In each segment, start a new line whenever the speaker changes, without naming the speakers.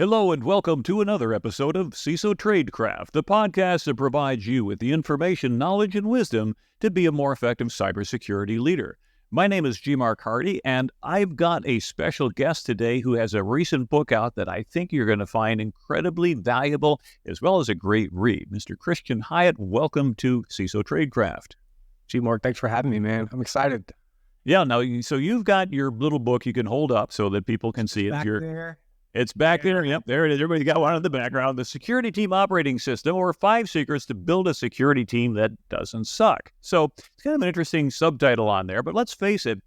Hello and welcome to another episode of CISO Tradecraft, the podcast that provides you with the information, knowledge, and wisdom to be a more effective cybersecurity leader. My name is G. Mark Hardy, and I've got a special guest today who has a recent book out that I think you're going to find incredibly valuable, as well as a great read. Mr. Christian Hyatt, welcome to CISO Tradecraft.
G. Mark, thanks for having me, man. I'm excited.
Yeah, now, so you've got your little book you can hold up so that people can see it.
Back there.
It's back there. Yep, there it is. Everybody got one in the background. The Security Team Operating System, or 5 Secrets to Build a Security Team That Doesn't Suck. So it's kind of an interesting subtitle on there, but let's face it,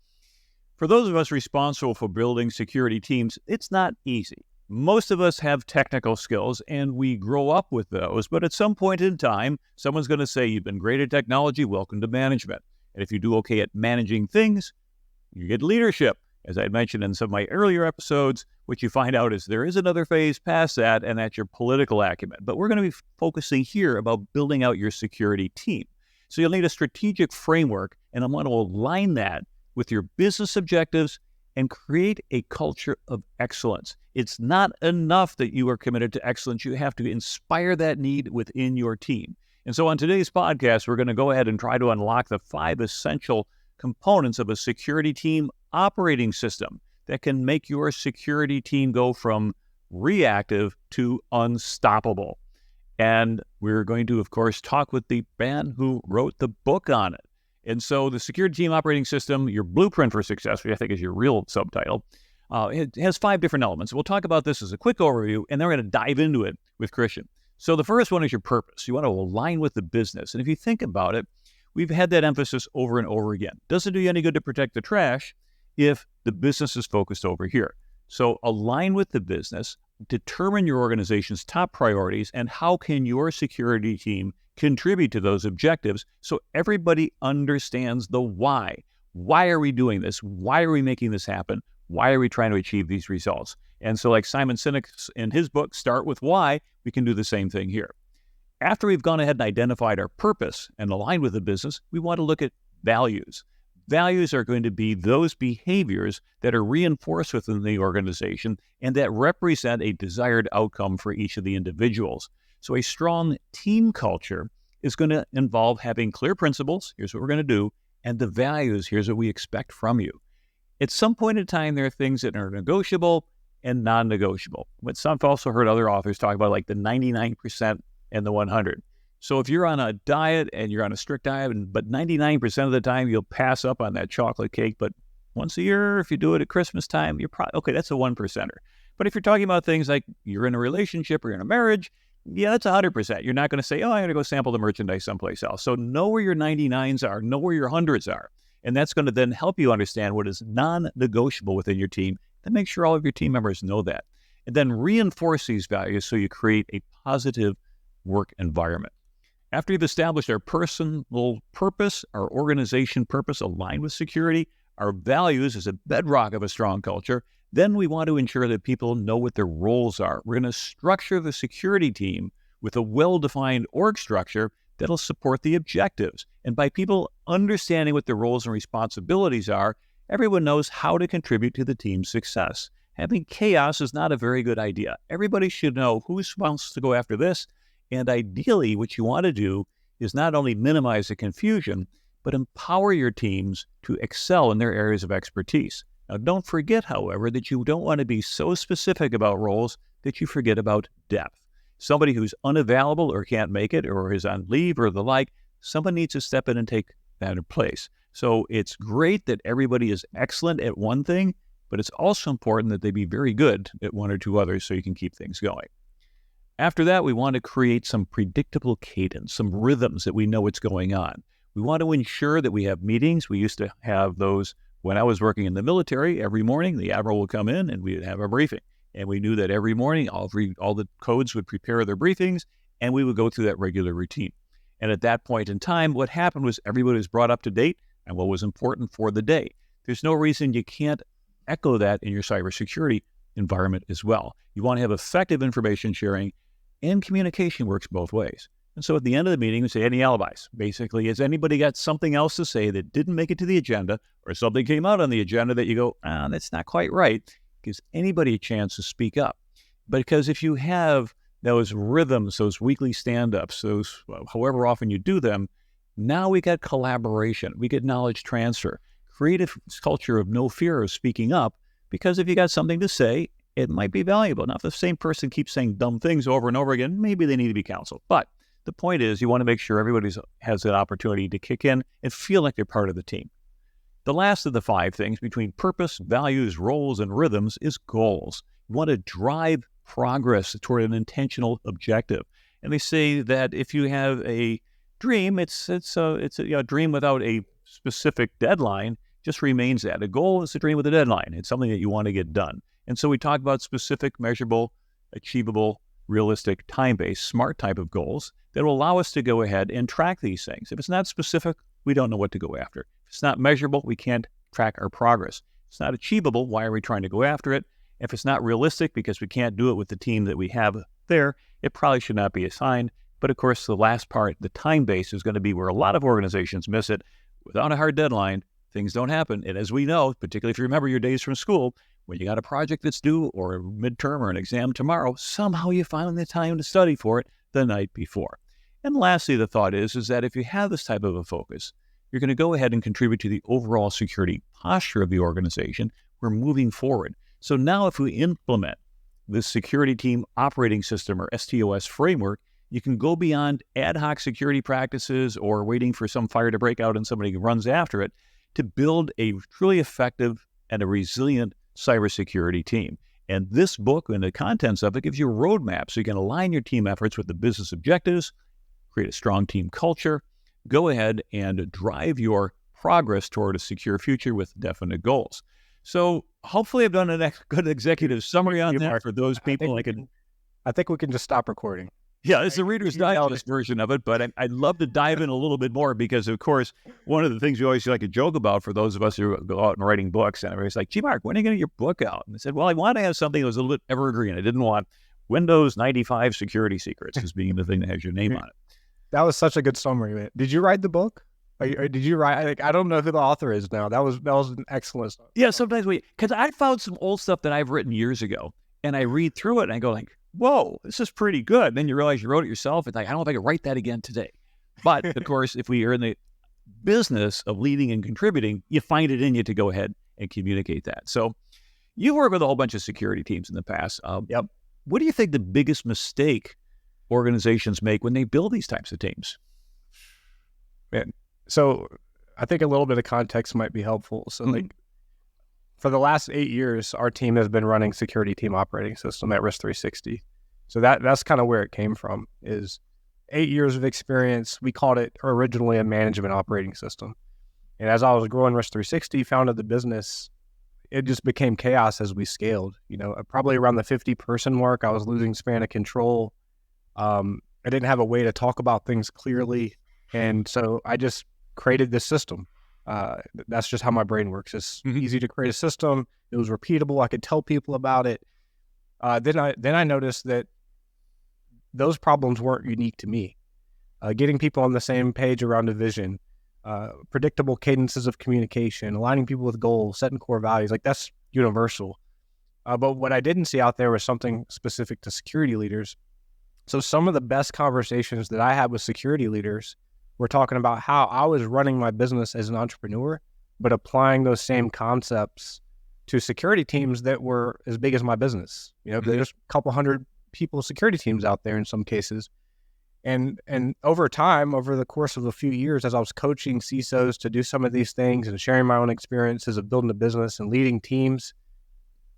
for those of us responsible for building security teams, it's not easy. Most of us have technical skills, and we grow up with those, but at some point in time, someone's going to say, you've been great at technology, welcome to management. And if you do okay at managing things, you get leadership. As I mentioned in some of my earlier episodes, what you find out is there is another phase past that, and that's your political acumen. But we're going to be focusing here about building out your security team. So you'll need a strategic framework, and I'm going to align that with your business objectives and create a culture of excellence. It's not enough that you are committed to excellence. You have to inspire that need within your team. And so on today's podcast, we're going to go ahead and try to unlock the 5 essential components of a security team operating system that can make your security team go from reactive to unstoppable. And we're going to, of course, talk with the man who wrote the book on it. And so the security team operating system, your blueprint for success, which I think is your real subtitle, it has 5 different elements. We'll talk about this as a quick overview, and then we're going to dive into it with Christian. So the first one is your purpose. You want to align with the business. And if you think about it, we've had that emphasis over and over again. Doesn't do you any good to protect the trash if the business is focused over here. So align with the business, determine your organization's top priorities, and how can your security team contribute to those objectives so everybody understands the why. Why are we doing this? Why are we making this happen? Why are we trying to achieve these results? And so like Simon Sinek in his book, Start With Why, we can do the same thing here. After we've gone ahead and identified our purpose and aligned with the business, we want to look at values. Values are going to be those behaviors that are reinforced within the organization and that represent a desired outcome for each of the individuals. So a strong team culture is going to involve having clear principles, here's what we're going to do, and the values, here's what we expect from you. At some point in time, there are things that are negotiable and non-negotiable. But I've also heard other authors talk about like the 99% and the 100. So if you're on a diet and you're on a strict diet, but 99% of the time you'll pass up on that chocolate cake, but once a year, if you do it at Christmas time, you're probably, okay, that's a 1%er. But if you're talking about things like you're in a relationship or you're in a marriage, yeah, that's 100%. You're not going to say, oh, I'm going to go sample the merchandise someplace else. So know where your 99s are, know where your 100s are. And that's going to then help you understand what is non-negotiable within your team and make sure all of your team members know that. And then reinforce these values so you create a positive work environment. After you've established our personal purpose, our organization purpose aligned with security, our values as a bedrock of a strong culture, then we want to ensure that people know what their roles are. We're going to structure the security team with a well-defined org structure that'll support the objectives. And by people understanding what their roles and responsibilities are, everyone knows how to contribute to the team's success. Having chaos is not a very good idea. Everybody should know who's supposed to go after this. And ideally, what you want to do is not only minimize the confusion, but empower your teams to excel in their areas of expertise. Now, don't forget, however, that you don't want to be so specific about roles that you forget about depth. Somebody who's unavailable or can't make it or is on leave or the like, someone needs to step in and take that place. So it's great that everybody is excellent at one thing, but it's also important that they be very good at one or two others so you can keep things going. After that, we want to create some predictable cadence, some rhythms that we know what's going on. We want to ensure that we have meetings. We used to have those when I was working in the military. Every morning, the admiral would come in and we would have a briefing. And we knew that every morning, all the codes would prepare their briefings, and we would go through that regular routine. And at that point in time, what happened was everybody was brought up to date and what was important for the day. There's no reason you can't echo that in your cybersecurity environment as well. You want to have effective information sharing, and communication works both ways. And so at the end of the meeting, we say, any alibis? Basically, has anybody got something else to say that didn't make it to the agenda, or something came out on the agenda that you go, that's not quite right? Gives anybody a chance to speak up. Because if you have those rhythms, those weekly stand-ups, those however often you do them, now we get collaboration, we get knowledge transfer, create a culture of no fear of speaking up, because if you got something to say, it might be valuable. Now, if the same person keeps saying dumb things over and over again, maybe they need to be counseled. But the point is, you want to make sure everybody has that opportunity to kick in and feel like they're part of the team. The last of the 5 things between purpose, values, roles, and rhythms is goals. You want to drive progress toward an intentional objective. And they say that if you have a dream, it's a dream without a specific deadline, just remains that. A goal is a dream with a deadline. It's something that you want to get done. And so we talk about specific, measurable, achievable, realistic, time-based, smart type of goals that will allow us to go ahead and track these things. If it's not specific, we don't know what to go after. If it's not measurable, we can't track our progress. If it's not achievable, why are we trying to go after it? If it's not realistic because we can't do it with the team that we have there, it probably should not be assigned. But of course, the last part, the time-based, is going to be where a lot of organizations miss it. Without a hard deadline, things don't happen. And as we know, particularly if you remember your days from school, when you got a project that's due or a midterm or an exam tomorrow, somehow you find the time to study for it the night before. And lastly, the thought is that if you have this type of a focus, you're going to go ahead and contribute to the overall security posture of the organization. We're moving forward. So now if we implement this security team operating system or STOS framework, you can go beyond ad hoc security practices or waiting for some fire to break out and somebody runs after it to build a truly effective and a resilient cybersecurity team. And this book and the contents of it gives you a roadmap so you can align your team efforts with the business objectives, create a strong team culture, go ahead and drive your progress toward a secure future with definite goals. So hopefully I've done a good executive summary on that for those people.
I think we can just stop recording.
Yeah, it's the Reader's Digest version of it, but I'd love to dive in a little bit more because, of course, one of the things we always like to joke about for those of us who go out and writing books, and everybody's like, gee, Mark, when are you going to get your book out? And I said, well, I want to have something that was a little bit evergreen. I didn't want Windows 95 security secrets as being the thing that has your name on it.
That was such a good summary, man. Did you write the book? Or did you write? I don't know who the author is now. That was an excellent stuff.
Yeah, sometimes because I found some old stuff that I've written years ago, and I read through it and I go like, whoa, this is pretty good. And then you realize you wrote it yourself. It's like, I don't know if I could write that again today. But of course, if we are in the business of leading and contributing, you find it in you to go ahead and communicate that. So you work with a whole bunch of security teams in the past.
Yep.
What do you think the biggest mistake organizations make when they build these types of teams?
Man, so I think a little bit of context might be helpful. So for the last 8 years, our team has been running security team operating system at Risk 360. So that's kind of where it came from, is 8 years of experience. We called it originally a management operating system. And as I was growing Risk 360, founded the business, it just became chaos as we scaled. Probably around the 50-person mark, I was losing span of control. I didn't have a way to talk about things clearly. And so I just created this system. That's just how my brain works. It's easy to create a system. It was repeatable. I could tell people about it. Then I noticed that those problems weren't unique to me. Getting people on the same page around a vision, predictable cadences of communication, aligning people with goals, setting core values, like that's universal. But what I didn't see out there was something specific to security leaders. So some of the best conversations that I had with security leaders were talking about how I was running my business as an entrepreneur, but applying those same concepts to security teams that were as big as my business. There's a couple hundred people, security teams out there in some cases. And over time, over the course of a few years, as I was coaching CISOs to do some of these things and sharing my own experiences of building a business and leading teams,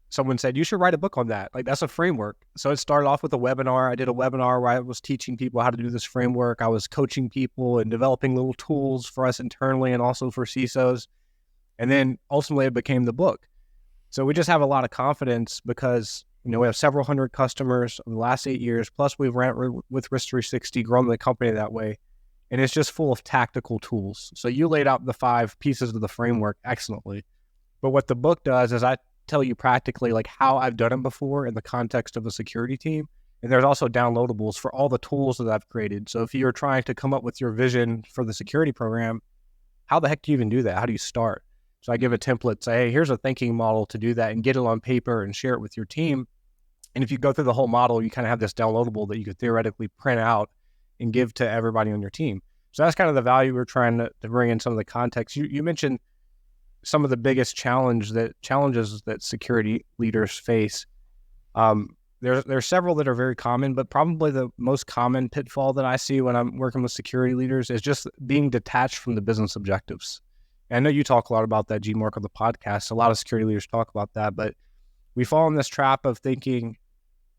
someone said, you should write a book on that. Like, that's a framework. So it started off with a webinar. I did a webinar where I was teaching people how to do this framework. I was coaching people and developing little tools for us internally and also for CISOs. And then ultimately it became the book. So we just have a lot of confidence because, we have several hundred customers in the last 8 years, plus we've ran with Risk 360, grown the company that way. And it's just full of tactical tools. So you laid out the 5 pieces of the framework excellently. But what the book does is I tell you practically like how I've done it before in the context of a security team. And there's also downloadables for all the tools that I've created. So if you're trying to come up with your vision for the security program, how the heck do you even do that? How do you start? So I give a template, say, hey, here's a thinking model to do that and get it on paper and share it with your team. And if you go through the whole model, you kind of have this downloadable that you could theoretically print out and give to everybody on your team. So that's kind of the value we're trying to bring in some of the context. You mentioned some of the biggest challenges that security leaders face. There's several that are very common, but probably the most common pitfall that I see when I'm working with security leaders is just being detached from the business objectives. And I know you talk a lot about that, G-Mark, on the podcast. A lot of security leaders talk about that, but we fall in this trap of thinking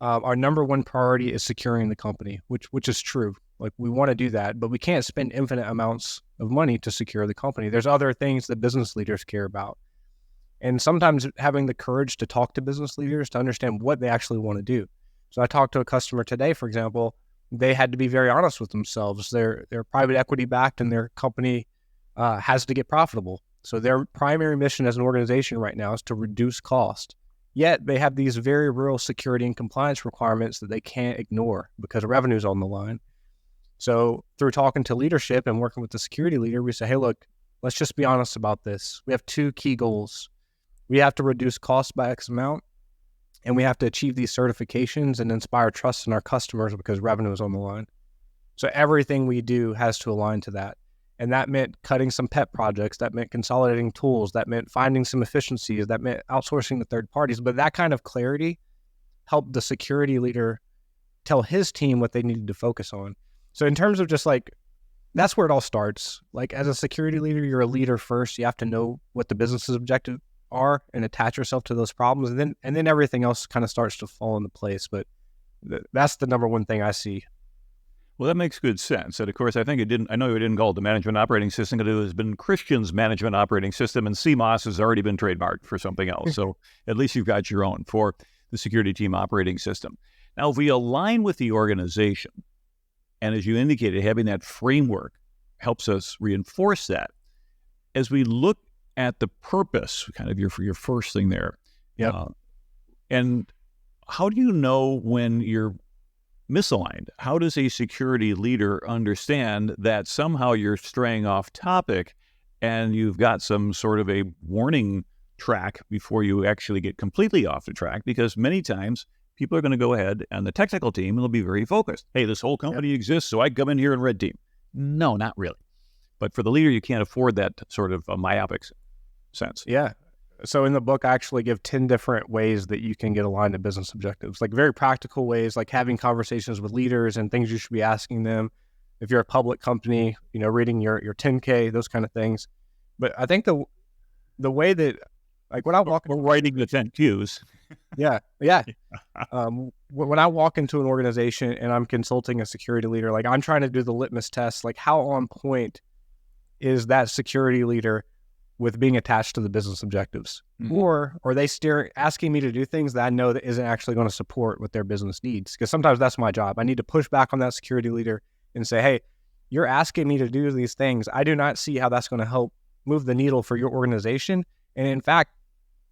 our number one priority is securing the company, which is true. Like, we want to do that, but we can't spend infinite amounts of money to secure the company. There's other things that business leaders care about. And sometimes having the courage to talk to business leaders to understand what they actually want to do. So I talked to a customer today, for example. They had to be very honest with themselves. They're private equity backed, and their company has to get profitable. So their primary mission as an organization right now is to reduce cost. Yet they have these very real security and compliance requirements that they can't ignore because revenue's on the line. So through talking to leadership and working with the security leader, we say, hey, look, let's just be honest about this. We have two key goals. We have to reduce costs by X amount, and we have to achieve these certifications and inspire trust in our customers because revenue is on the line. So everything we do has to align to that. And that meant cutting some pet projects. That meant consolidating tools. That meant finding some efficiencies. That meant outsourcing to third parties. But that kind of clarity helped the security leader tell his team what they needed to focus on. So in terms of just like, that's where it all starts. Like, as a security leader, you're a leader first. You have to know what the business's objectives are and attach yourself to those problems. And then everything else kind of starts to fall into place. But that's the number one thing I see.
Well, that makes good sense. And of course, I know you didn't call it the management operating system, because it has been Christian's management operating system, and CMOS has already been trademarked for something else. So at least you've got your own for the security team operating system. Now, if we align with the organization, and as you indicated, having that framework helps us reinforce that. As we look at the purpose, kind of your first thing there, and how do you know when you're misaligned? How does a security leader understand that somehow you're straying off topic and you've got some sort of a warning track before you actually get completely off the track? Because many times people are going to go ahead, and the technical team will be very focused. Hey, this whole company exists, so I come in here and red team. No, not really. But for the leader, you can't afford that sort of a myopic sense.
Yeah. So in the book, I actually give 10 different ways that you can get aligned to business objectives, like very practical ways, like having conversations with leaders and things you should be asking them. If you're a public company, reading your 10K, those kind of things. But I think the way that, like, when I walk,
we're writing the 10 Qs.
Yeah. When I walk into an organization and I'm consulting a security leader, like, I'm trying to do the litmus test, like, how on point is that security leader with being attached to the business objectives? Mm-hmm. Or are they asking me to do things that I know that isn't actually going to support what their business needs? Because sometimes that's my job. I need to push back on that security leader and say, hey, you're asking me to do these things. I do not see how that's going to help move the needle for your organization. And in fact,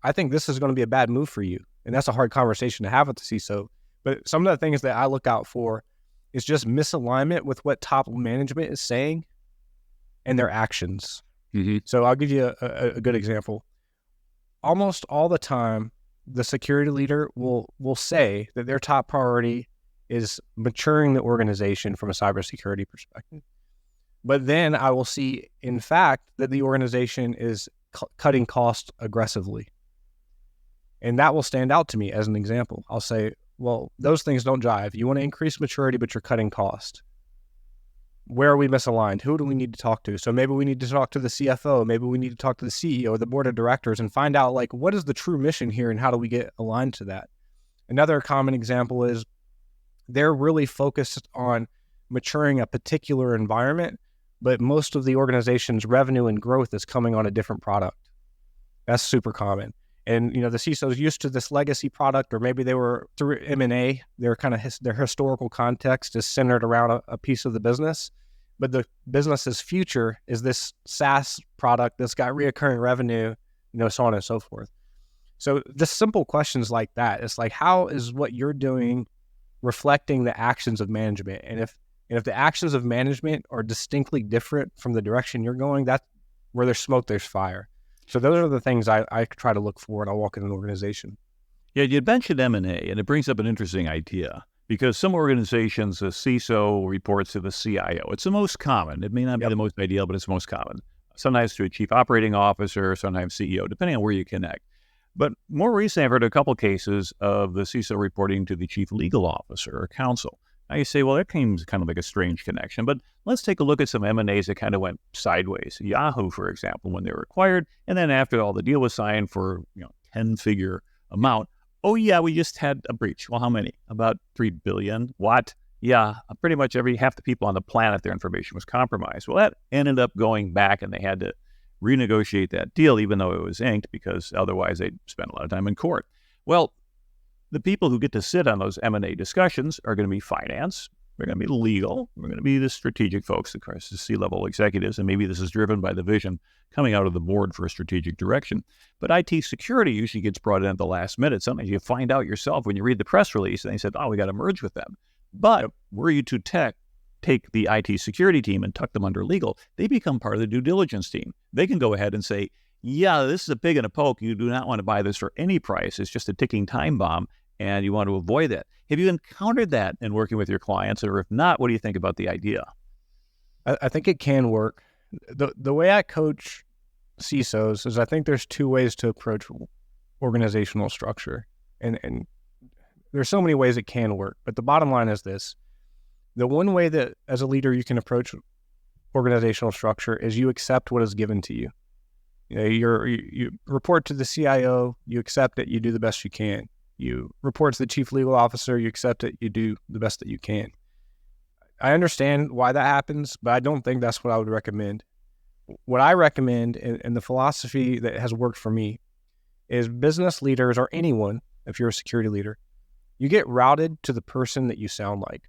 I think this is going to be a bad move for you. And that's a hard conversation to have with the CISO. But some of the things that I look out for is just misalignment with what top management is saying and their actions. Mm-hmm. So I'll give you a good example. Almost all the time, the security leader will say that their top priority is maturing the organization from a cybersecurity perspective. But then I will see, in fact, that the organization is cutting costs aggressively. And that will stand out to me as an example. I'll say, well, those things don't jive. You want to increase maturity, but you're cutting cost. Where are we misaligned? Who do we need to talk to? So maybe we need to talk to the CFO. Maybe we need to talk to the CEO or the board of directors and find out, like, what is the true mission here and how do we get aligned to that? Another common example is they're really focused on maturing a particular environment, but most of the organization's revenue and growth is coming on a different product. That's super common. And, the CISO is used to this legacy product, or maybe they were through M&A. They're kind of their historical context is centered around a piece of the business, but the business's future is this SaaS product that's got reoccurring revenue, so on and so forth. So just simple questions like that. It's like, how is what you're doing reflecting the actions of management? And if the actions of management are distinctly different from the direction you're going, that's where there's smoke, there's fire. So those are the things I try to look for when I walk in an organization.
Yeah, you mentioned M&A, and it brings up an interesting idea because some organizations, the CISO reports to the CIO. It's the most common. It may not be the most ideal, but it's most common. Sometimes to a chief operating officer, sometimes CEO, depending on where you connect. But more recently, I've heard a couple cases of the CISO reporting to the chief legal officer or counsel. Now you say, well, that seems kind of like a strange connection, but let's take a look at some M&As that kind of went sideways. Yahoo, for example, when they were acquired, and then after all the deal was signed for 10-figure amount, oh yeah, we just had a breach. Well, how many? About 3 billion. What? Yeah, pretty much half the people on the planet, their information was compromised. Well, that ended up going back, and they had to renegotiate that deal, even though it was inked, because otherwise they'd spend a lot of time in court. Well, the people who get to sit on those M&A discussions are going to be finance, they're going to be legal, they're going to be the strategic folks, of course, the C-level executives, and maybe this is driven by the vision coming out of the board for a strategic direction. But IT security usually gets brought in at the last minute. Sometimes you find out yourself when you read the press release, and they said, oh, we got to merge with them. But were you to take the IT security team and tuck them under legal, they become part of the due diligence team. They can go ahead and say, yeah, this is a pig and a poke. You do not want to buy this for any price. It's just a ticking time bomb, and you want to avoid that. Have you encountered that in working with your clients? Or if not, what do you think about the idea?
I think it can work. The way I coach CISOs is I think there's two ways to approach organizational structure. And there's so many ways it can work. But the bottom line is this. The one way that as a leader you can approach organizational structure is you accept what is given to you. You report to the CIO, you accept it, you do the best you can. You report to the chief legal officer, you accept it, you do the best that you can. I understand why that happens, but I don't think that's what I would recommend. What I recommend, and the philosophy that has worked for me, is business leaders or anyone, if you're a security leader, you get routed to the person that you sound like.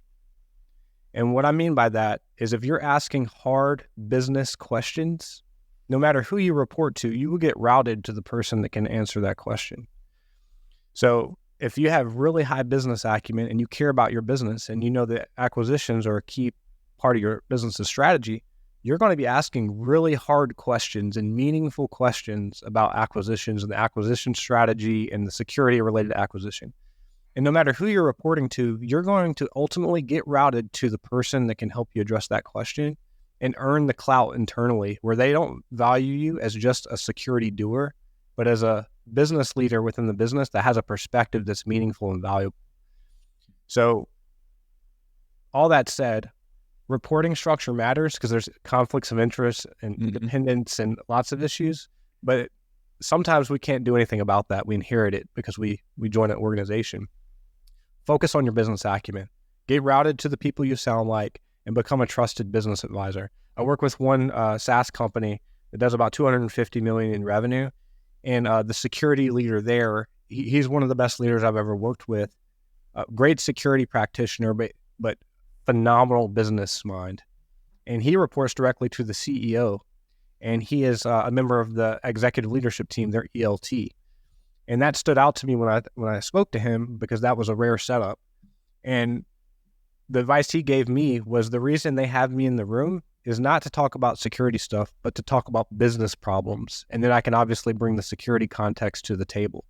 And what I mean by that is if you're asking hard business questions, no matter who you report to, you will get routed to the person that can answer that question. So if you have really high business acumen and you care about your business and you know that acquisitions are a key part of your business's strategy, you're going to be asking really hard questions and meaningful questions about acquisitions and the acquisition strategy and the security related to acquisition. And no matter who you're reporting to, you're going to ultimately get routed to the person that can help you address that question and earn the clout internally, where they don't value you as just a security doer, but as a business leader within the business that has a perspective that's meaningful and valuable. So all that said, reporting structure matters because there's conflicts of interest and dependence and lots of issues, but sometimes we can't do anything about that. We inherit it because we join an organization. Focus on your business acumen. Get routed to the people you sound like and become a trusted business advisor. I work with one SaaS company that does about $250 million in revenue. And the security leader there, he's one of the best leaders I've ever worked with. Great security practitioner, but phenomenal business mind. And he reports directly to the CEO. And he is a member of the executive leadership team, their ELT. And that stood out to me when I spoke to him because that was a rare setup. And the advice he gave me was the reason they have me in the room is not to talk about security stuff, but to talk about business problems. And then I can obviously bring the security context to the table.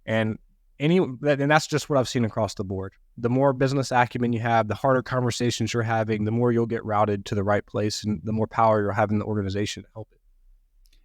And that's just what I've seen across the board. The more business acumen you have, the harder conversations you're having, the more you'll get routed to the right place and the more power you'll have in the organization to help it.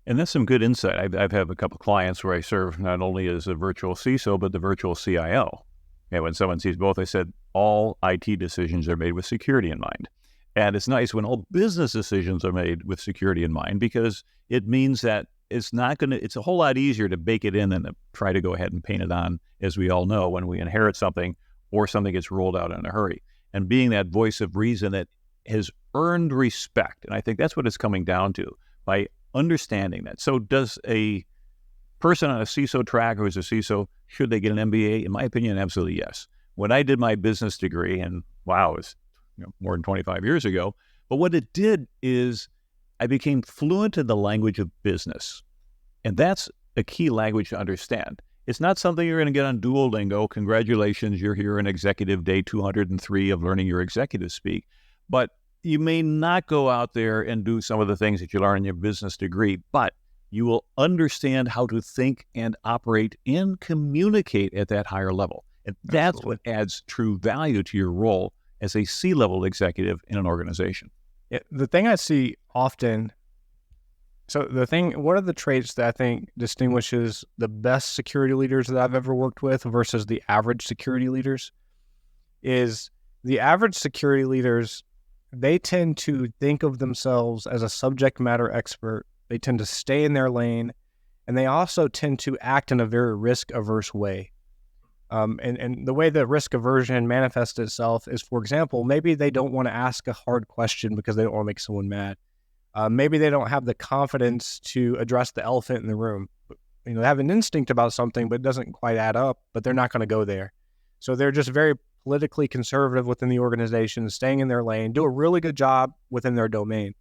And that's some good insight. I've had a couple of clients where I serve not only as a virtual CISO, but the virtual CIO. And when someone sees both, I said, all IT decisions are made with security in mind. And it's nice when all business decisions are made with security in mind, because it means that it's a whole lot easier to bake it in than to try to go ahead and paint it on, as we all know, when we inherit something or something gets rolled out in a hurry. And being that voice of reason that has earned respect. And I think that's what it's coming down to, by understanding that. So does a person on a CISO track who is a CISO, should they get an MBA? In my opinion, absolutely yes. When I did my business degree, and wow, it was more than 25 years ago, but what it did is I became fluent in the language of business. And that's a key language to understand. It's not something you're going to get on Duolingo. Congratulations, you're here in executive day 203 of learning your executive speak. But you may not go out there and do some of the things that you learn in your business degree, but you will understand how to think and operate and communicate at that higher level. And that's
Absolutely.
what adds true value to your role as a C-level executive in an organization.
Yeah, the thing I see often, one of the traits that I think distinguishes the best security leaders that I've ever worked with versus the average security leaders is the average security leaders, they tend to think of themselves as a subject matter expert. They tend to stay in their lane, and they also tend to act in a very risk-averse way. And the way that risk aversion manifests itself is, for example, maybe they don't want to ask a hard question because they don't want to make someone mad. Maybe they don't have the confidence to address the elephant in the room. They have an instinct about something, but it doesn't quite add up, but they're not going to go there. So they're just very politically conservative within the organization, staying in their lane, do a really good job within their domain.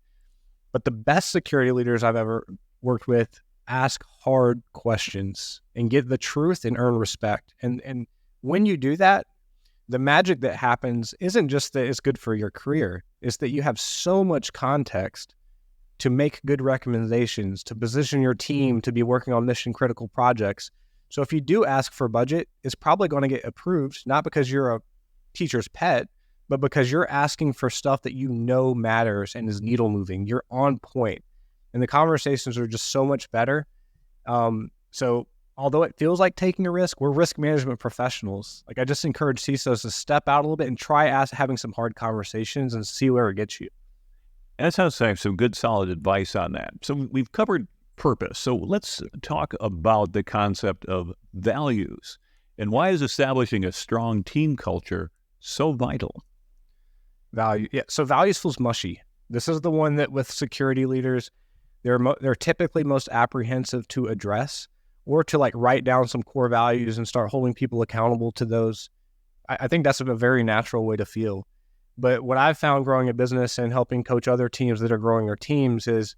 But the best security leaders I've ever worked with ask hard questions and get the truth and earn respect. And when you do that, the magic that happens isn't just that it's good for your career, it's that you have so much context to make good recommendations, to position your team to be working on mission critical projects. So if you do ask for budget, it's probably going to get approved, not because you're a teacher's pet, but because you're asking for stuff that you know matters and is needle moving. You're on point. And the conversations are just so much better. So although it feels like taking a risk, we're risk management professionals. Like, I just encourage CISOs to step out a little bit and try having some hard conversations and see where it gets you.
And that sounds like some good, solid advice on that. So we've covered purpose. So let's talk about the concept of values. And why is establishing a strong team culture so vital?
Value. Yeah. So values feels mushy. This is the one that with security leaders, they're typically most apprehensive to address or to like write down some core values and start holding people accountable to those. I think that's a very natural way to feel. But what I've found growing a business and helping coach other teams that are growing their teams is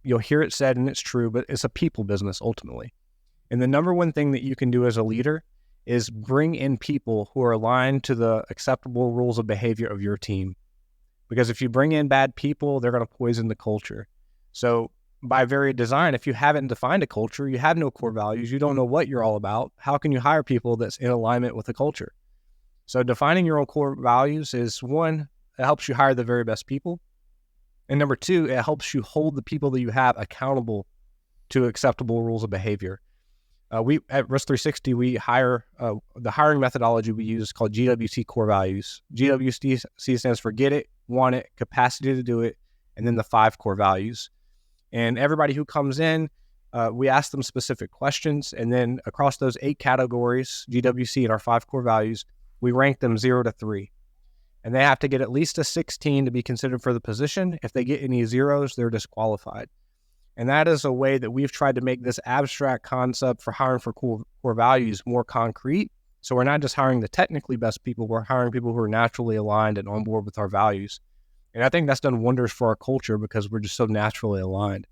you'll hear it said, and it's true, but it's a people business ultimately. And the number one thing that you can do as a leader is bring in people who are aligned to the acceptable rules of behavior of your team. Because if you bring in bad people, they're going to poison the culture. So by very design, if you haven't defined a culture, you have no core values, you don't know what you're all about, how can you hire people that's in alignment with the culture? So defining your own core values is one, it helps you hire the very best people. And number two, it helps you hold the people that you have accountable to acceptable rules of behavior. We at Risk 360, we hire, the hiring methodology we use is called GWC core values. GWC stands for get it, want it, capacity to do it, and then the 5 core values. And everybody who comes in, we ask them specific questions. And then across those 8 categories, GWC and our 5 core values, we rank them 0 to 3. And they have to get at least a 16 to be considered for the position. If they get any zeros, they're disqualified. And that is a way that we've tried to make this abstract concept for hiring for core values more concrete. So we're not just hiring the technically best people, we're hiring people who are naturally aligned and on board with our values. And I think that's done wonders for our culture because we're just so naturally aligned.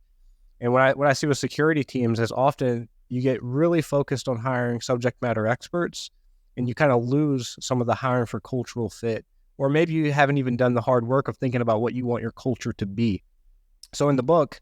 And what I see with security teams is often you get really focused on hiring subject matter experts and you kind of lose some of the hiring for cultural fit. Or maybe you haven't even done the hard work of thinking about what you want your culture to be. So in the book,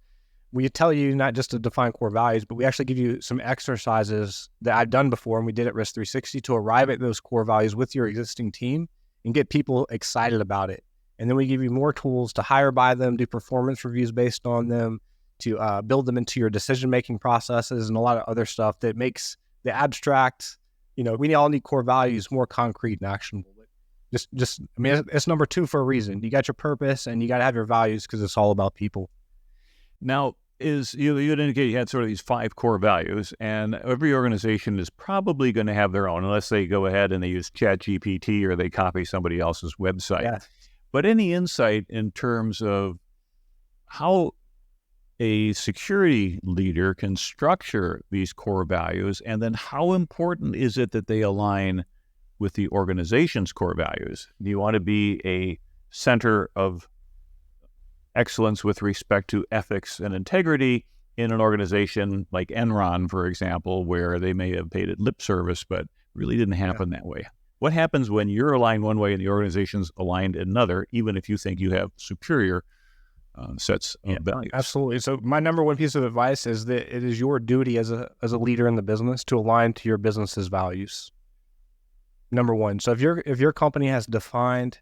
we tell you not just to define core values, but we actually give you some exercises that I've done before, and we did at Risk 360 to arrive at those core values with your existing team and get people excited about it. And then we give you more tools to hire by them, do performance reviews based on them, to build them into your decision-making processes and a lot of other stuff that makes the abstract, we all need core values more concrete and actionable. It's number 2 for a reason. You got your purpose and you got to have your values because it's all about people.
Now, you had indicated you had sort of these 5 core values, and every organization is probably going to have their own, unless they go ahead and they use ChatGPT or they copy somebody else's website.
Yeah.
But any insight in terms of how a security leader can structure these core values, and then how important is it that they align with the organization's core values? Do you want to be a center of excellence with respect to ethics and integrity in an organization like Enron, for example, where they may have paid it lip service, but really didn't happen that way? What happens when you're aligned one way and the organization's aligned another, even if you think you have superior sets of values.
Absolutely. So my number one piece of advice is that it is your duty as a leader in the business to align to your business's values. Number one. So if your company has defined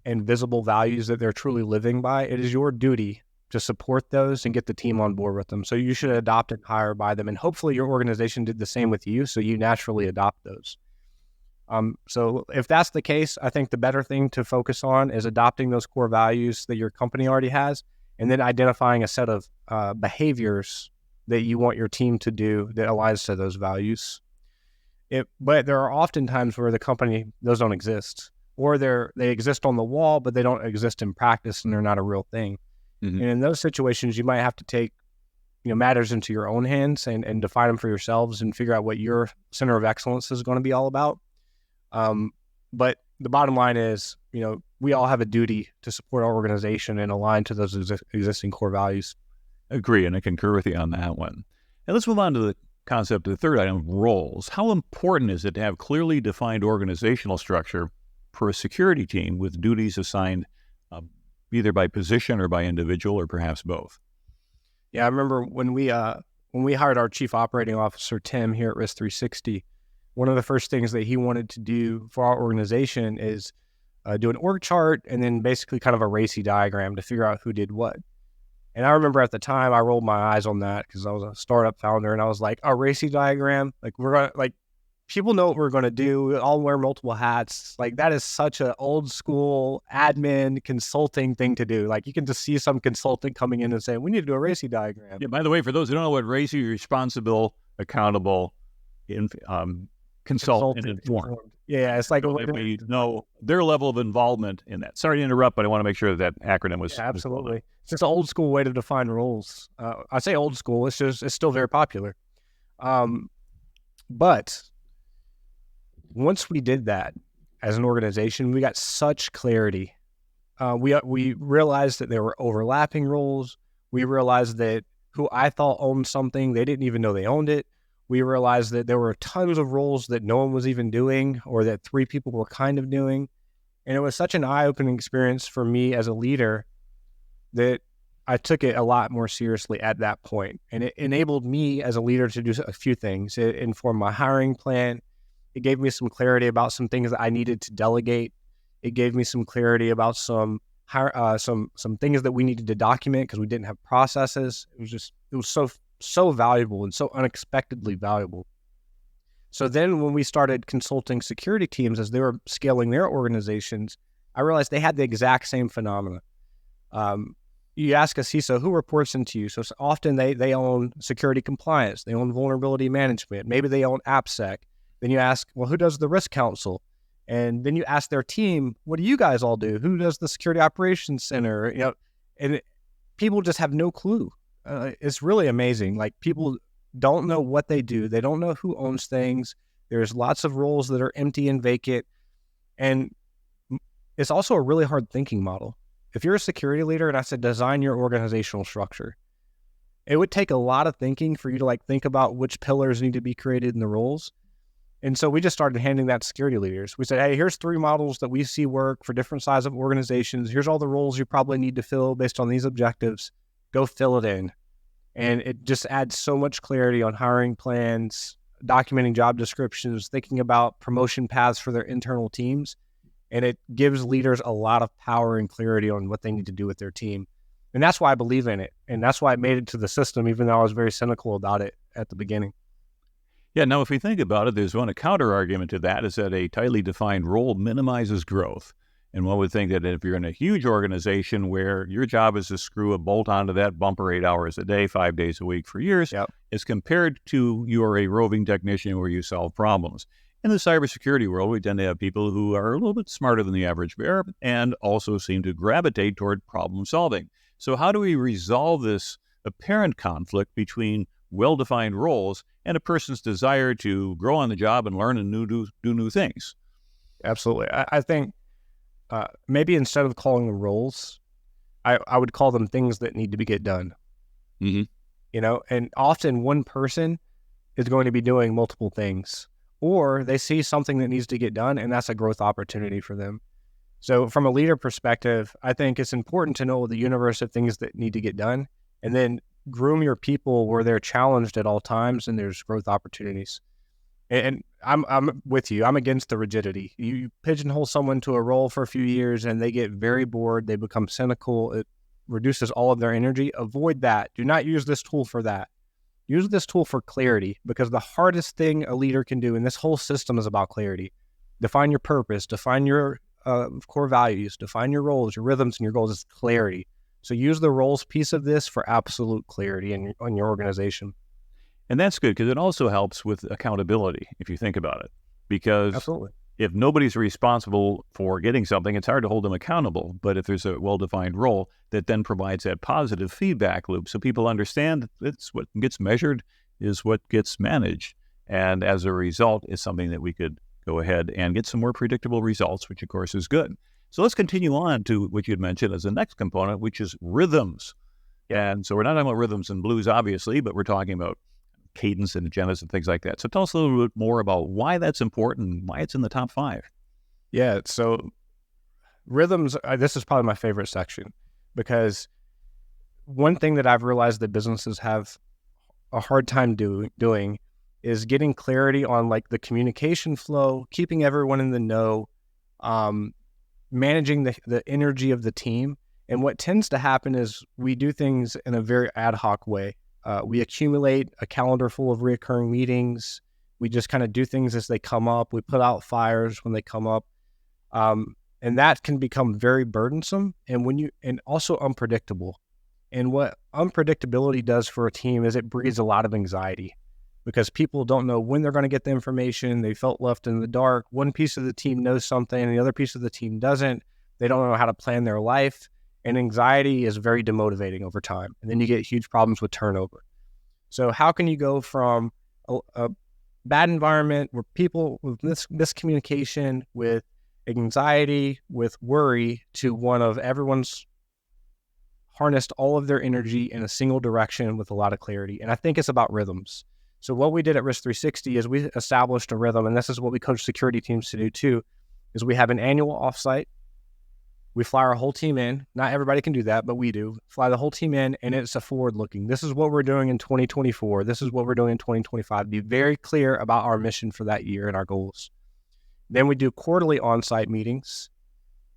and visible values that they're truly living by, it is your duty to support those and get the team on board with them. So you should adopt and hire by them. And hopefully your organization did the same with you, so you naturally adopt those. So if that's the case, I think the better thing to focus on is adopting those core values that your company already has, and then identifying a set of behaviors that you want your team to do that aligns to those values. But there are often times where those don't exist, or they exist on the wall, but they don't exist in practice, and they're not a real thing. Mm-hmm. And in those situations, you might have to take matters into your own hands and define them for yourselves and figure out what your center of excellence is going to be all about. But the bottom line is, we all have a duty to support our organization and align to those existing core values.
Agree, and I concur with you on that one. And let's move on to the concept of the third item, roles. How important is it to have clearly defined organizational structure for a security team with duties assigned either by position or by individual, or perhaps both?
Yeah, I remember when we hired our chief operating officer, Tim, here at Risk 360, one of the first things that he wanted to do for our organization is do an org chart and then basically kind of a racy diagram to figure out who did what. And I remember at the time I rolled my eyes on that because I was a startup founder, and I was like, a racy diagram? Like, people know what we're going to do. I'll wear multiple hats. Like, that is such an old school admin consulting thing to do. Like, you can just see some consultant coming in and saying, we need to do a racy diagram.
Yeah, by the way, for those who don't know what racy, responsible, accountable, consult and inform.
Yeah, it's like
we know their level of involvement in that. Sorry to interrupt, but I want to make sure that acronym was
absolutely. It's just an old school way to define roles. I say old school. It's still very popular. But once we did that as an organization, we got such clarity. We realized that there were overlapping roles. We realized that who I thought owned something, they didn't even know they owned it. We realized that there were tons of roles that no one was even doing, or that three people were kind of doing. And it was such an eye-opening experience for me as a leader that I took it a lot more seriously at that point. And it enabled me as a leader to do a few things. It informed my hiring plan. It gave me some clarity about some things that I needed to delegate. It gave me some clarity about some things that we needed to document because we didn't have processes. It was so valuable and so unexpectedly valuable. So then when we started consulting security teams as they were scaling their organizations, I realized they had the exact same phenomena. You ask a CISO who reports into you. So often they own security compliance. They own vulnerability management. Maybe they own AppSec. Then you ask, well, who does the risk council? And then you ask their team, what do you guys all do? Who does the security operations center? And people just have no clue. It's really amazing. Like, people don't know what they do. They don't know who owns things. There's lots of roles that are empty and vacant. And it's also a really hard thinking model. If you're a security leader and I said, design your organizational structure, it would take a lot of thinking for you to think about which pillars need to be created in the roles. And so we just started handing that to security leaders. We said, hey, here's 3 models that we see work for different size of organizations. Here's all the roles you probably need to fill based on these objectives. Go fill it in. And it just adds so much clarity on hiring plans, documenting job descriptions, thinking about promotion paths for their internal teams. And it gives leaders a lot of power and clarity on what they need to do with their team. And that's why I believe in it. And that's why it made it to the system, even though I was very cynical about it at the beginning.
Yeah, now if we think about it, there's one counter argument to that is that a tightly defined role minimizes growth. And one would think that if you're in a huge organization where your job is to screw a bolt onto that bumper 8 hours a day, 5 days a week for years, as compared to you're a roving technician where you solve problems. In the cybersecurity world, we tend to have people who are a little bit smarter than the average bear and also seem to gravitate toward problem solving. So how do we resolve this apparent conflict between well-defined roles and a person's desire to grow on the job and learn and do new things?
Absolutely. I think maybe instead of calling them roles, I would call them things that need to get done. Mm-hmm. And often one person is going to be doing multiple things, or they see something that needs to get done, and that's a growth opportunity for them. So from a leader perspective, I think it's important to know the universe of things that need to get done, and then groom your people where they're challenged at all times and there's growth opportunities. And I'm with you. I'm against the rigidity. You pigeonhole someone to a role for a few years and they get very bored. They become cynical. It reduces all of their energy. Avoid that. Do not use this tool for that. Use this tool for clarity, because the hardest thing a leader can do, and this whole system is about clarity. Define your purpose, define your core values, define your roles, your rhythms, and your goals is clarity. So use the roles piece of this for absolute clarity in your organization.
And that's good because it also helps with accountability, if you think about it. Because
Absolutely.
if nobody's responsible for getting something, it's hard to hold them accountable. But if there's a well-defined role that then provides that positive feedback loop, so people understand that it's what gets measured is what gets managed. And as a result, it's something that we could go ahead and get some more predictable results, which of course is good. So let's continue on to what you'd mentioned as the next component, which is rhythms. And so we're not talking about rhythms and blues, obviously, but we're talking about cadence and agendas and things like that. So tell us a little bit more about why that's important and why it's in the top 5.
Yeah. So rhythms, this is probably my favorite section, because one thing that I've realized that businesses have a hard time doing is getting clarity on like the communication flow, keeping everyone in the know, managing the energy of the team. And what tends to happen is we do things in a very ad hoc way. We accumulate a calendar full of reoccurring meetings. We just kind of do things as they come up. We put out fires when they come up. And that can become very burdensome and also unpredictable. And what unpredictability does for a team is it breeds a lot of anxiety, because people don't know when they're going to get the information. They felt left in the dark. One piece of the team knows something and the other piece of the team doesn't. They don't know how to plan their life. And anxiety is very demotivating over time. And then you get huge problems with turnover. So how can you go from a bad environment where people with miscommunication, with anxiety, with worry, to one of everyone's harnessed all of their energy in a single direction with a lot of clarity? And I think it's about rhythms. So what we did at Risk 360 is we established a rhythm, and this is what we coach security teams to do too, is we have an annual offsite. We fly our whole team in. Not everybody can do that, but we do. Fly the whole team in, and it's a forward-looking. This is what we're doing in 2024. This is what we're doing in 2025. Be very clear about our mission for that year and our goals. Then we do quarterly on-site meetings,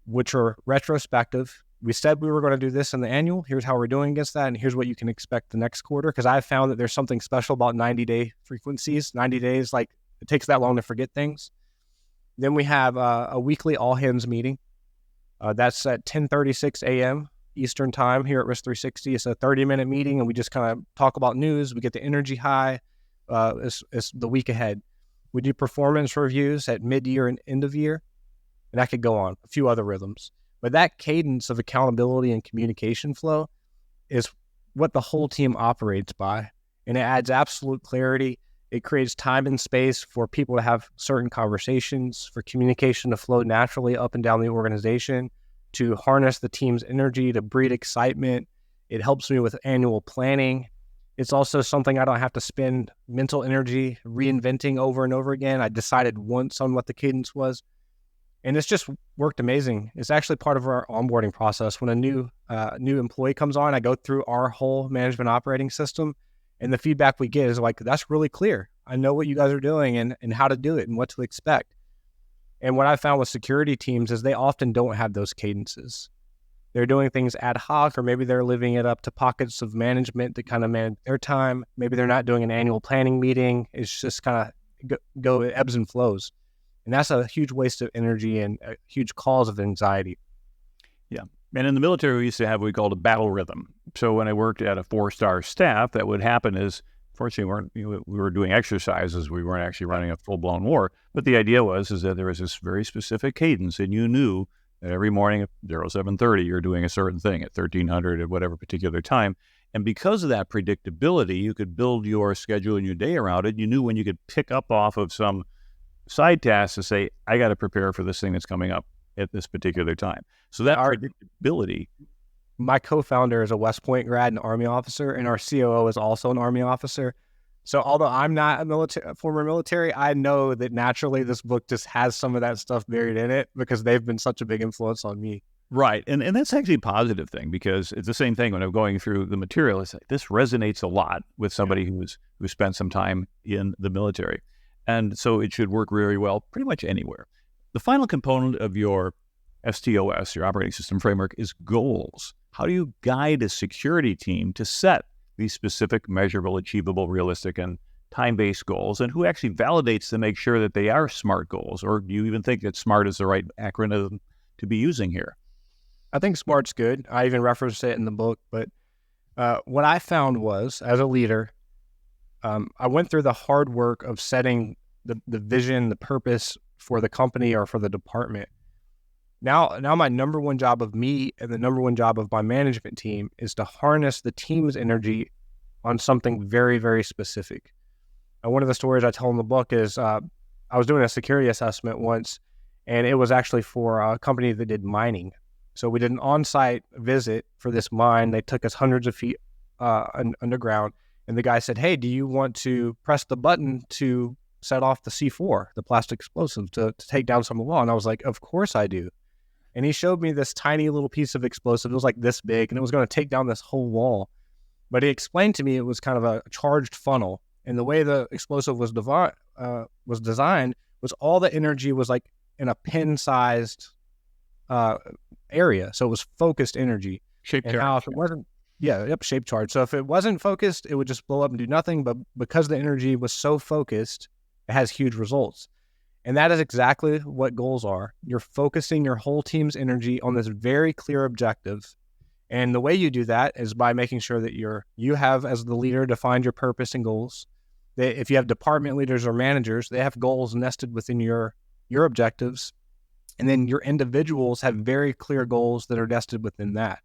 which are retrospective. We said we were going to do this in the annual. Here's how we're doing against that, and here's what you can expect the next quarter. Because I've found that there's something special about 90-day frequencies. 90 days, like it takes that long to forget things. Then we have a weekly all-hands meeting. That's at 10:36 a.m. Eastern time here at Risk 360. It's a 30-minute meeting, and we just kind of talk about news. We get the energy high. It's the week ahead. We do performance reviews at mid-year and end of year, and that could go on. A few other rhythms. But that cadence of accountability and communication flow is what the whole team operates by, and it adds absolute clarity. It creates time and space for people to have certain conversations, for communication to flow naturally up and down the organization, to harness the team's energy, to breed excitement. It helps me with annual planning. It's also something I don't have to spend mental energy reinventing over and over again. I decided once on what the cadence was, and it's just worked amazing. It's actually part of our onboarding process. When a new employee comes on, I go through our whole management operating system. And the feedback we get is like, that's really clear. I know what you guys are doing and how to do it and what to expect. And what I found with security teams is they often don't have those cadences. They're doing things ad hoc, or maybe they're living it up to pockets of management to kind of manage their time. Maybe they're not doing an annual planning meeting. It's just kind of go ebbs and flows. And that's a huge waste of energy and a huge cause of anxiety.
Yeah. And in the military, we used to have what we called a battle rhythm. So when I worked at a 4-star staff, that would happen is, fortunately, we were doing exercises. We weren't actually running a full-blown war. But the idea is that there was this very specific cadence, and you knew that every morning at 0730, you're doing a certain thing at 1300 at whatever particular time. And because of that predictability, you could build your schedule and your day around it. You knew when you could pick up off of some side tasks to say, I got to prepare for this thing that's coming up at this particular time. So that predictability.
My co-founder is a West Point grad and Army officer, and our COO is also an Army officer. So although I'm not a former military, I know that naturally this book just has some of that stuff buried in it because they've been such a big influence on me.
Right. And that's actually a positive thing because it's the same thing when I'm going through the material. It's like this resonates a lot with somebody who spent some time in the military. And so it should work very well pretty much anywhere. The final component of your STOS, your operating system framework, is goals. How do you guide a security team to set these specific, measurable, achievable, realistic, and time-based goals? And who actually validates to make sure that they are SMART goals? Or do you even think that SMART is the right acronym to be using here?
I think SMART's good. I even referenced it in the book. But what I found was, as a leader, I went through the hard work of setting the vision, the purpose for the company or for the department. Now my number one job of me and the number one job of my management team is to harness the team's energy on something very, very specific. One of the stories I tell in the book is I was doing a security assessment once, and it was actually for a company that did mining. So we did an on-site visit for this mine. They took us hundreds of feet underground, and the guy said, "Hey, do you want to press the button to set off the C4, the plastic explosive, to take down some of the wall?" And I was like, "Of course I do." And he showed me this tiny little piece of explosive. It was like this big, and it was going to take down this whole wall. But he explained to me it was kind of a charged funnel. And the way the explosive was designed was all the energy was like in a pin-sized area. So it was focused energy.
Shape charge.
How if it wasn't, shape charge. So if it wasn't focused, it would just blow up and do nothing. But because the energy was so focused, it has huge results. And that is exactly what goals are. You're focusing your whole team's energy on this very clear objective. And the way you do that is by making sure that you have, as the leader, defined your purpose and goals. That if you have department leaders or managers, they have goals nested within your objectives. And then your individuals have very clear goals that are nested within that.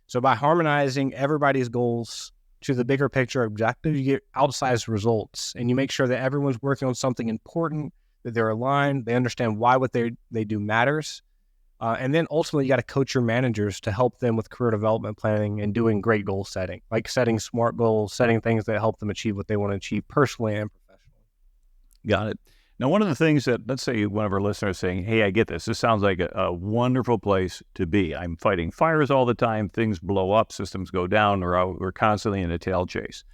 So by harmonizing everybody's goals to the bigger picture objective, you get outsized results. And you make sure that everyone's working on something important, that they're aligned, they understand why what they do matters. And then ultimately, you got to coach your managers to help them with career development planning and doing great goal setting, like setting SMART goals, setting things that help them achieve what they want to achieve personally and professionally.
Got it. Now, one of the things that, let's say one of our listeners is saying, "Hey, I get this. This sounds like a wonderful place to be. I'm fighting fires all the time. Things blow up, systems go down, or we're constantly in a tail chase."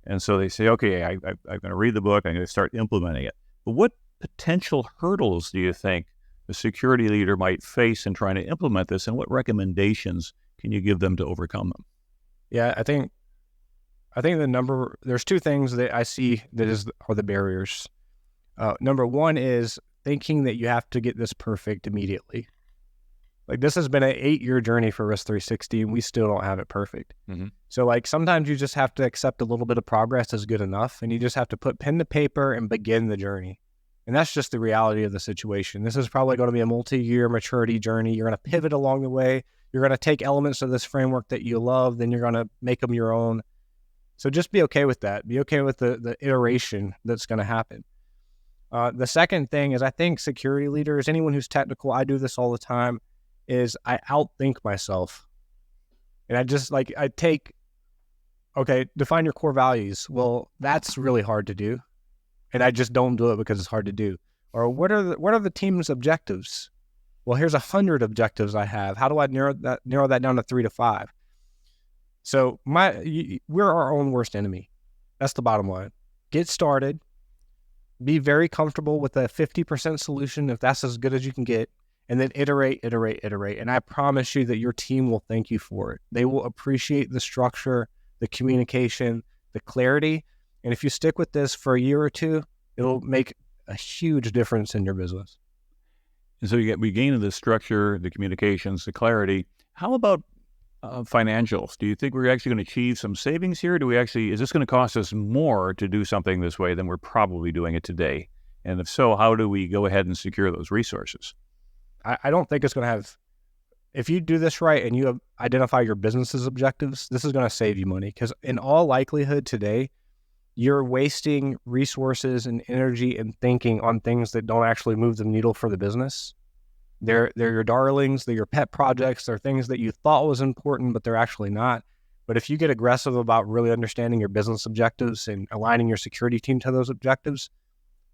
And so they say, "Okay, I'm going to read the book. I'm going to start implementing it." But what potential hurdles do you think a security leader might face in trying to implement this, and what recommendations can you give them to overcome them?
Yeah, I think there's two things that I see are the barriers. Number one is thinking that you have to get this perfect immediately. Like, this has been an 8-year journey for Risk 360, and we still don't have it perfect. Mm-hmm. So like, sometimes you just have to accept a little bit of progress is good enough, and you just have to put pen to paper and begin the journey. And that's just the reality of the situation. This is probably going to be a multi-year maturity journey. You're going to pivot along the way. You're going to take elements of this framework that you love, then you're going to make them your own. So just be okay with that. Be okay with the iteration that's going to happen. The second thing is, I think security leaders, anyone who's technical, I do this all the time, is I outthink myself. And define your core values. Well, that's really hard to do. And I just don't do it because it's hard to do. Or what are the team's objectives? Well, here's 100 objectives I have. How do I narrow that down to 3 to 5? So we're our own worst enemy. That's the bottom line. Get started. Be very comfortable with a 50% solution if that's as good as you can get, and then iterate. And I promise you that your team will thank you for it. They will appreciate the structure, the communication, the clarity. And if you stick with this for a year or two, it'll make a huge difference in your business.
And so we gain the structure, the communications, the clarity. How about financials? Do you think we're actually going to achieve some savings here? Is this going to cost us more to do something this way than we're probably doing it today? And if so, how do we go ahead and secure those resources?
I don't think it's going to have, if you do this right and you identify your business's objectives, this is going to save you money. Because in all likelihood today, you're wasting resources and energy and thinking on things that don't actually move the needle for the business. They're your darlings, they're your pet projects, they're things that you thought was important, but they're actually not. But if you get aggressive about really understanding your business objectives and aligning your security team to those objectives,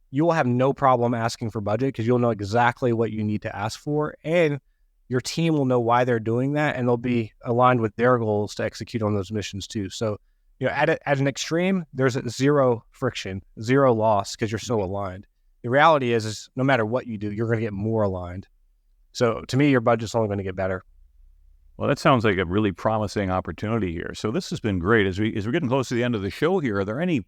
you will have no problem asking for budget because you'll know exactly what you need to ask for. And your team will know why they're doing that, and they'll be aligned with their goals to execute on those missions too. So, at an extreme, there's zero friction, zero loss because you're so aligned. The reality is no matter what you do, you're going to get more aligned. So to me, your budget's only going to get better.
Well, that sounds like a really promising opportunity here. So this has been great. As we're getting close to the end of the show here, are there any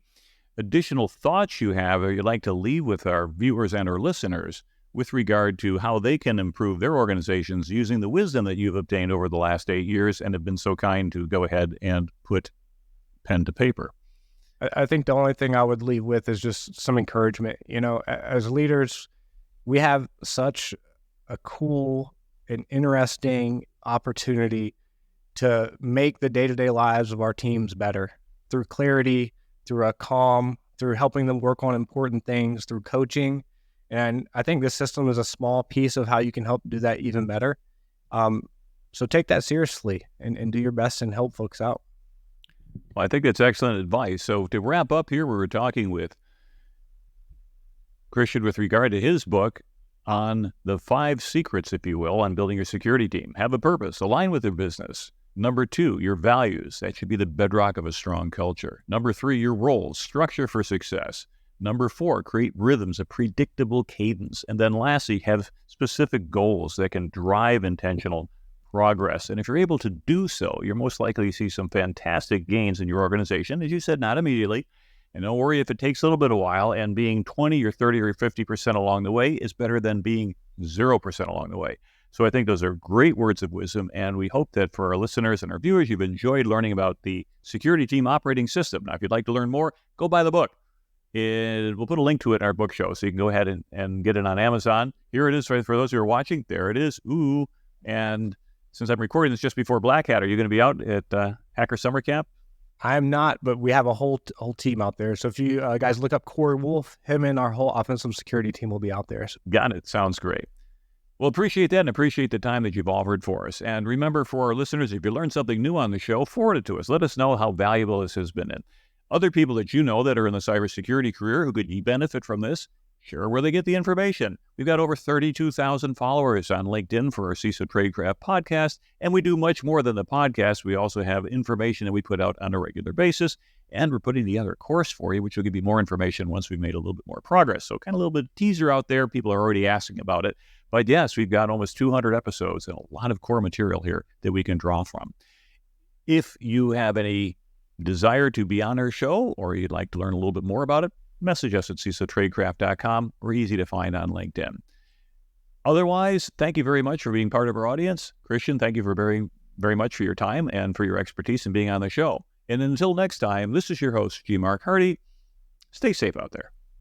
additional thoughts you have or you'd like to leave with our viewers and our listeners with regard to how they can improve their organizations using the wisdom that you've obtained over the last 8 years and have been so kind to go ahead and put pen to paper?
I think the only thing I would leave with is just some encouragement. As leaders, we have such a cool and interesting opportunity to make the day-to-day lives of our teams better through clarity, through a calm, through helping them work on important things, through coaching. And I think this system is a small piece of how you can help do that even better. So take that seriously and do your best and help folks out.
Well, I think that's excellent advice. So to wrap up here, we were talking with Christian with regard to his book on the 5 secrets, if you will, on building your security team. Have a purpose, align with your business. Number 2, your values. That should be the bedrock of a strong culture. Number 3, your roles, structure for success. Number 4, create rhythms, a predictable cadence. And then lastly, have specific goals that can drive intentional progress. And if you're able to do so, you're most likely to see some fantastic gains in your organization. As you said, not immediately. And don't worry if it takes a little bit of while, and being 20 or 30 or 50% along the way is better than being 0% along the way. So I think those are great words of wisdom, and we hope that for our listeners and our viewers, you've enjoyed learning about the security team operating system. Now, if you'd like to learn more, go buy the book. We'll put a link to it in our book show, so you can go ahead and get it on Amazon. Here it is for those who are watching. There it is. Ooh. And since I'm recording this just before Black Hat, are you going to be out at Hacker Summer Camp?
I'm not, but we have a whole team out there. So if you guys look up Corey Wolf, him and our whole offensive security team will be out there.
Got it. Sounds great. Well, appreciate that and appreciate the time that you've offered for us. And remember, for our listeners, if you learned something new on the show, forward it to us. Let us know how valuable this has been. And other people that you know that are in the cybersecurity career who could benefit from this, share where they get the information. We've got over 32,000 followers on LinkedIn for our CISO Tradecraft podcast, and we do much more than the podcast. We also have information that we put out on a regular basis, and we're putting together a course for you, which will give you more information once we've made a little bit more progress. So kind of a little bit of teaser out there. People are already asking about it. But yes, we've got almost 200 episodes and a lot of core material here that we can draw from. If you have any desire to be on our show or you'd like to learn a little bit more about it, message us at CISOTradecraft.com. We're easy to find on LinkedIn. Otherwise, thank you very much for being part of our audience. Christian, thank you for very, very much for your time and for your expertise in being on the show. And until next time, this is your host, G. Mark Hardy. Stay safe out there.